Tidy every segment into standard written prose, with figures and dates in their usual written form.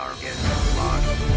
Target locked.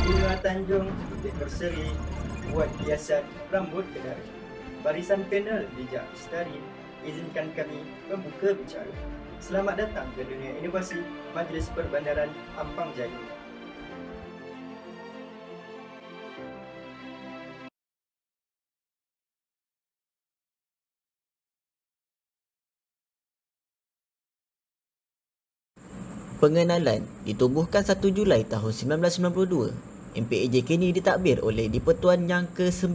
Bunga Tanjung titik berseri buat hiasan rambut kenari. Barisan panel bijak lestari, izinkan kami membuka bicara. Selamat datang ke dunia inovasi Majlis Perbandaran Ampang Jaya. Pengenalan ditubuhkan 1 Julai tahun 1992. MPAJ kini ditadbir oleh Di-Pertuan yang ke-9.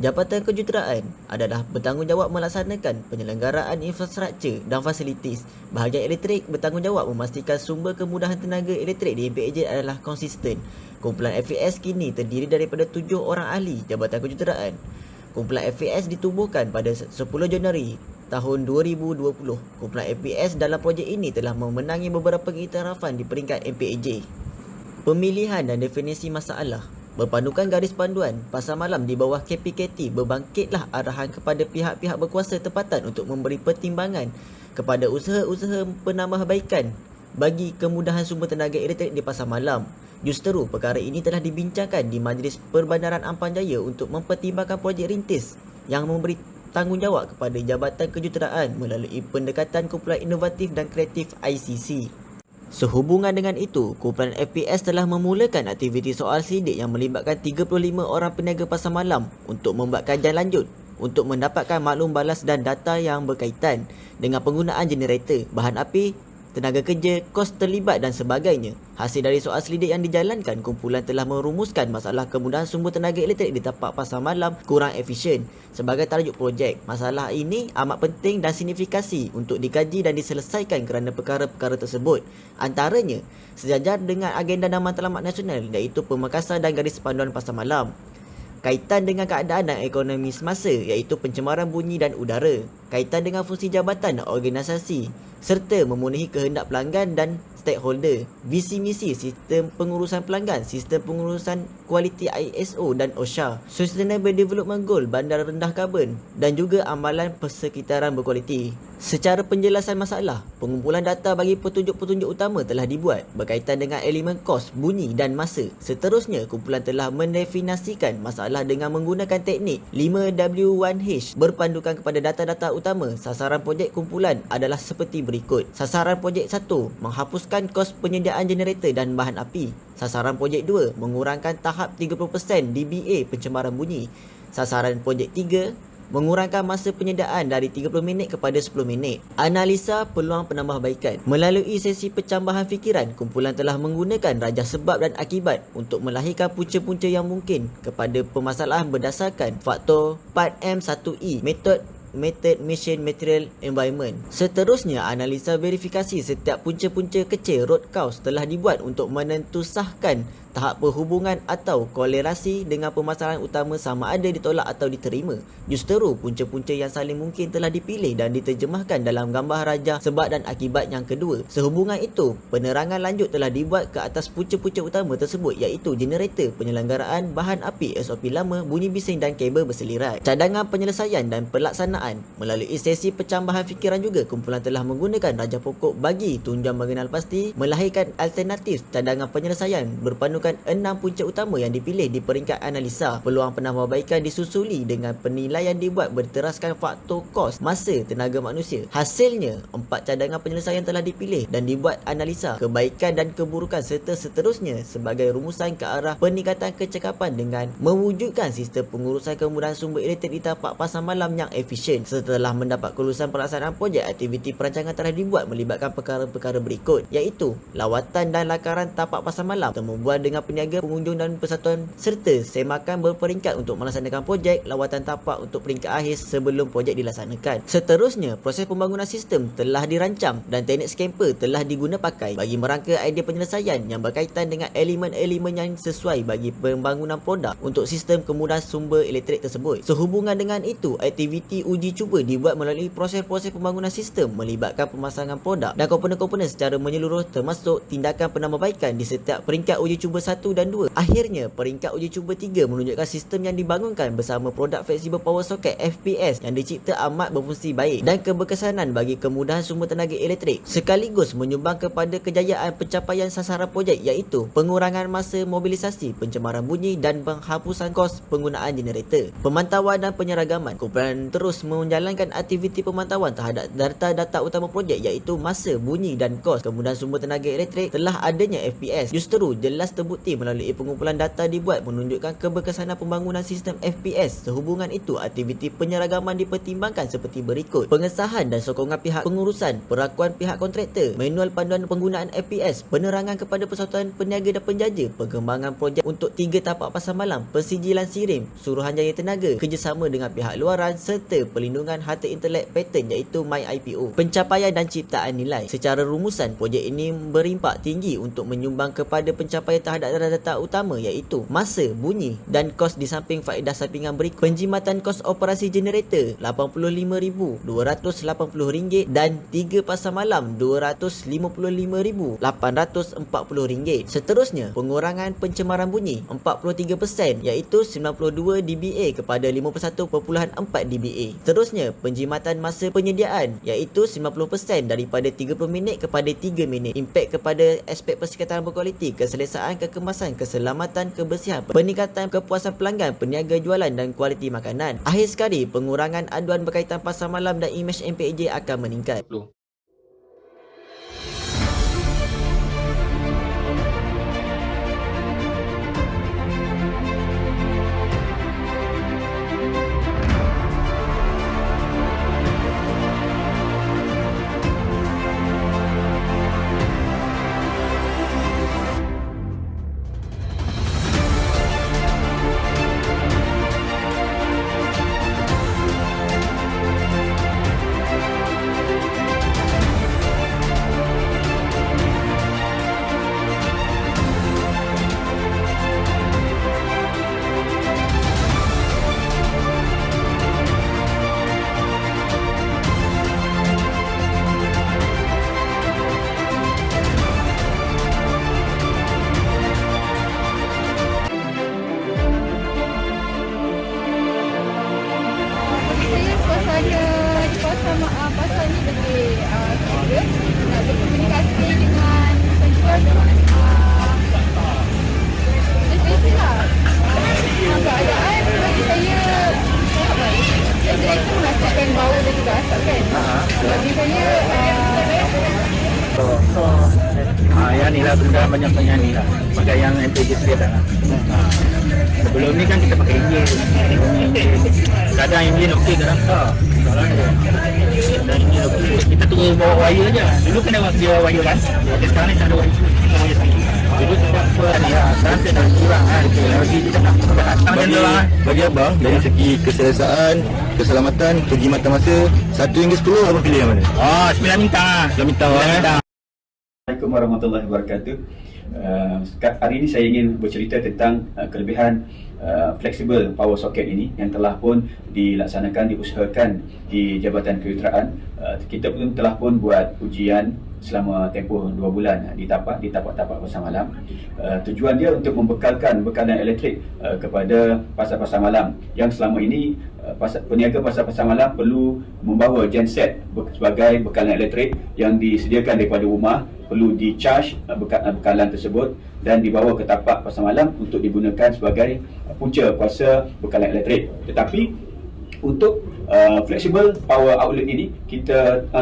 Jabatan Kejuruteraan adalah bertanggungjawab melaksanakan penyelenggaraan infrastruktur dan fasilitis. Bahagian elektrik bertanggungjawab memastikan sumber kemudahan tenaga elektrik di MPAJ adalah konsisten. Kumpulan FAS kini terdiri daripada 7 orang ahli Jabatan Kejuruteraan. Kumpulan FAS ditubuhkan pada 10 Januari tahun 2020. Kumpulan FAS dalam projek ini telah memenangi beberapa pengiktirafan di peringkat MPAJ. Pemilihan dan definisi masalah. Berpandukan garis panduan pasar malam di bawah KPKT, berbangkitlah arahan kepada pihak-pihak berkuasa tempatan untuk memberi pertimbangan kepada usaha-usaha penambahbaikan bagi kemudahan sumber tenaga elektrik di pasar malam. Justeru, perkara ini telah dibincangkan di Majlis Perbandaran Ampang Jaya untuk mempertimbangkan projek rintis yang memberi tanggungjawab kepada Jabatan Kejuruteraan melalui pendekatan kumpulan inovatif dan kreatif ICC. Sehubungan dengan itu, kumpulan FPS telah memulakan aktiviti soal sidik yang melibatkan 35 orang peniaga pasar malam untuk membuat kajian lanjut untuk mendapatkan maklum balas dan data yang berkaitan dengan penggunaan generator, bahan api, tenaga kerja, kos terlibat dan sebagainya. Hasil dari soal selidik yang dijalankan, kumpulan telah merumuskan masalah kemudahan sumber tenaga elektrik di tapak pasar malam kurang efisien sebagai tajuk projek. Masalah ini amat penting dan signifikasi untuk dikaji dan diselesaikan kerana perkara-perkara tersebut antaranya sejajar dengan agenda dan matlamat nasional iaitu pemekasan dan garis panduan pasar malam. Kaitan dengan keadaan dan ekonomi semasa iaitu pencemaran bunyi dan udara. Kaitan dengan fungsi jabatan dan organisasi serta memenuhi kehendak pelanggan dan stakeholder. Visi misi sistem pengurusan pelanggan, sistem pengurusan kualiti ISO dan OSHA, Sustainable Development Goal bandar rendah karbon dan juga amalan persekitaran berkualiti. Secara penjelasan masalah, pengumpulan data bagi petunjuk-petunjuk utama telah dibuat berkaitan dengan elemen kos, bunyi dan masa. Seterusnya, kumpulan telah mendefinisikan masalah dengan menggunakan teknik 5W1H berpandukan kepada data-data utama. Sasaran projek kumpulan adalah seperti berikut. Sasaran projek 1, menghapuskan kos penyediaan generator dan bahan api. Sasaran projek 2, mengurangkan tahap 30% DBA pencemaran bunyi. Sasaran projek 3, mengurangkan masa penyediaan dari 30 minit kepada 10 minit. Analisa peluang penambahbaikan. Melalui sesi pencambahan fikiran, kumpulan telah menggunakan rajah sebab dan akibat untuk melahirkan punca-punca yang mungkin kepada permasalahan berdasarkan faktor 4M1E, Method Mission Material Environment. Seterusnya, analisa verifikasi setiap punca-punca kecil root cause telah dibuat untuk menentusahkan tahap perhubungan atau kolerasi dengan permasalahan utama sama ada ditolak atau diterima. Justeru punca-punca yang saling mungkin telah dipilih dan diterjemahkan dalam gambar rajah sebab dan akibat yang kedua. Sehubungan itu, penerangan lanjut telah dibuat ke atas punca-punca utama tersebut iaitu generator, penyelenggaraan, bahan api, SOP lama, bunyi bising dan kabel berselirat. Cadangan penyelesaian dan pelaksanaan. Melalui sesi pencambahan fikiran juga, kumpulan telah menggunakan rajah pokok bagi tunjang mengenal pasti, melahirkan alternatif cadangan penyelesaian berpandukan 6 punca utama yang dipilih di peringkat analisa. Peluang penambahbaikan disusuli dengan penilaian dibuat berteraskan faktor kos, masa, tenaga manusia. Hasilnya, 4 cadangan penyelesaian telah dipilih dan dibuat analisa kebaikan dan keburukan serta seterusnya sebagai rumusan ke arah peningkatan kecekapan dengan mewujudkan sistem pengurusan kemudahan sumber elektrik di tapak pasar malam yang efisien. Setelah mendapat kelulusan pelaksanaan projek, aktiviti perancangan telah dibuat melibatkan perkara-perkara berikut iaitu lawatan dan lakaran tapak pasar malam, temu bual dengan peniaga, pengunjung dan persatuan serta semakan berperingkat untuk melaksanakan projek, lawatan tapak untuk peringkat akhir sebelum projek dilaksanakan. Seterusnya, proses pembangunan sistem telah dirancang dan teknik scamper telah diguna pakai bagi merangka idea penyelesaian yang berkaitan dengan elemen-elemen yang sesuai bagi pembangunan produk untuk sistem kemudahan sumber elektrik tersebut. Sehubungan dengan itu, aktiviti uji cuba dibuat melalui proses-proses pembangunan sistem melibatkan pemasangan produk dan komponen-komponen secara menyeluruh termasuk tindakan penambahbaikan di setiap peringkat uji cuba 1 dan 2. Akhirnya, peringkat uji cuba 3 menunjukkan sistem yang dibangunkan bersama produk Flexible Power Socket FPS yang dicipta amat berfungsi baik dan keberkesanan bagi kemudahan sumber tenaga elektrik, sekaligus menyumbang kepada kejayaan pencapaian sasaran projek iaitu pengurangan masa mobilisasi, pencemaran bunyi dan penghapusan kos penggunaan generator. Pemantauan dan penyeragaman. Kumpulan terus menjalankan aktiviti pemantauan terhadap data-data utama projek iaitu masa, bunyi dan kos kemudahan sumber tenaga elektrik. Telah adanya FPS justeru jelas terbukti melalui pengumpulan data dibuat menunjukkan keberkesanan pembangunan sistem FPS. Sehubungan itu, aktiviti penyeragaman dipertimbangkan seperti berikut: pengesahan dan sokongan pihak pengurusan, perakuan pihak kontraktor, manual panduan penggunaan FPS, penerangan kepada persatuan peniaga dan penjaja, pengembangan projek untuk 3 tapak pasar malam, persijilan SIRIM, Suruhanjaya Tenaga, kerjasama dengan pihak luaran serta pelindungan harta intelek paten iaitu MyIPO, pencapaian dan ciptaan nilai. Secara rumusan, projek ini berimpak tinggi untuk menyumbang kepada pencapaian terhadap data utama iaitu masa, bunyi dan kos di samping faedah sampingan berikut: penjimatan kos operasi generator RM85,280 dan 3 pasar malam RM255,840. Seterusnya, pengurangan pencemaran bunyi 43% iaitu 92 dBA kepada 51.4 dBA. Seterusnya, penjimatan masa penyediaan iaitu 90% daripada 30 minit kepada 3 minit. Impak kepada aspek persekitaran berkualiti, keselesaan, kekemasan, keselamatan, kebersihan, peningkatan kepuasan pelanggan, peniaga jualan dan kualiti makanan. Akhir sekali, pengurangan aduan berkaitan pasar malam dan imej MPAJ akan meningkat. Saya suasana di pasar ni lebih selesa, nak berkomunikasi dengan penjual lebih lah. Keadaan bagi saya sangat baik. Saya itu merasakan bau dan juga asap kan. Bagi saya yang ni lah benda banyak penyanyi lah, pakai yang MPG sikit lah. Sebelum ni kan kita pakai Indian, kadang Indian okey, kadang tak. Kadang Indian okey, kita tunggu bawa wire je. Dulu kena dia wire kan, sekarang ni tak ada wire sendiri. Dulu sebab apa ni lah, sekarang kita dah kurang kan. Lagi kita nak Bagi abang, dari segi keselesaan, keselamatan, perkhidmatan masa, 1 hingga 10 abang pilih yang mana? 9 bintang lah. 9 bintang Bintang. Assalamualaikum warahmatullahi wabarakatuh. Hari ini saya ingin bercerita tentang kelebihan flexible power socket ini yang telah pun dilaksanakan, diusahakan di Jabatan Kejuruteraan. Kita pun telah pun buat ujian selama tempoh 2 bulan di tapak-tapak pasar malam. Tujuan dia untuk membekalkan bekalan elektrik kepada pasar-pasar malam yang selama ini peniaga pasar-pasar malam perlu membawa genset sebagai bekalan elektrik yang disediakan daripada rumah, perlu di-charge bekalan tersebut dan dibawa ke tapak pasar malam untuk digunakan sebagai punca kuasa bekalan elektrik. Tetapi untuk flexible power outlet ini,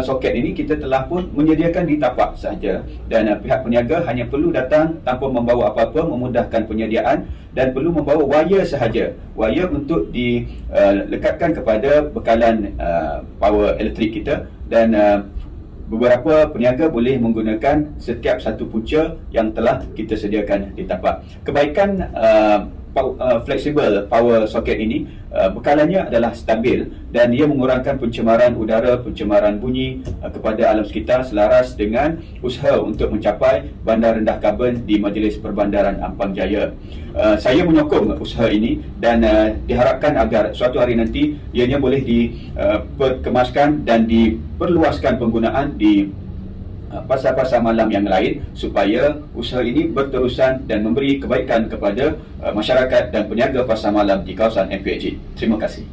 soket ini kita telah pun menyediakan di tapak sahaja, dan pihak peniaga hanya perlu datang tanpa membawa apa-apa, memudahkan penyediaan, dan perlu membawa wire sahaja, wire untuk dilekatkan kepada bekalan power elektrik kita. Dan beberapa peniaga boleh menggunakan setiap satu punca yang telah kita sediakan di tapak. Kebaikan flexible power socket ini, bekalannya adalah stabil dan ia mengurangkan pencemaran udara, pencemaran bunyi kepada alam sekitar, selaras dengan usaha untuk mencapai bandar rendah karbon di Majlis Perbandaran Ampang Jaya. Saya menyokong usaha ini dan diharapkan agar suatu hari nanti ianya boleh diperkemaskan dan diperluaskan penggunaan di pasar-pasar malam yang lain supaya usaha ini berterusan dan memberi kebaikan kepada masyarakat dan peniaga pasar malam di kawasan MPAJ. Terima kasih.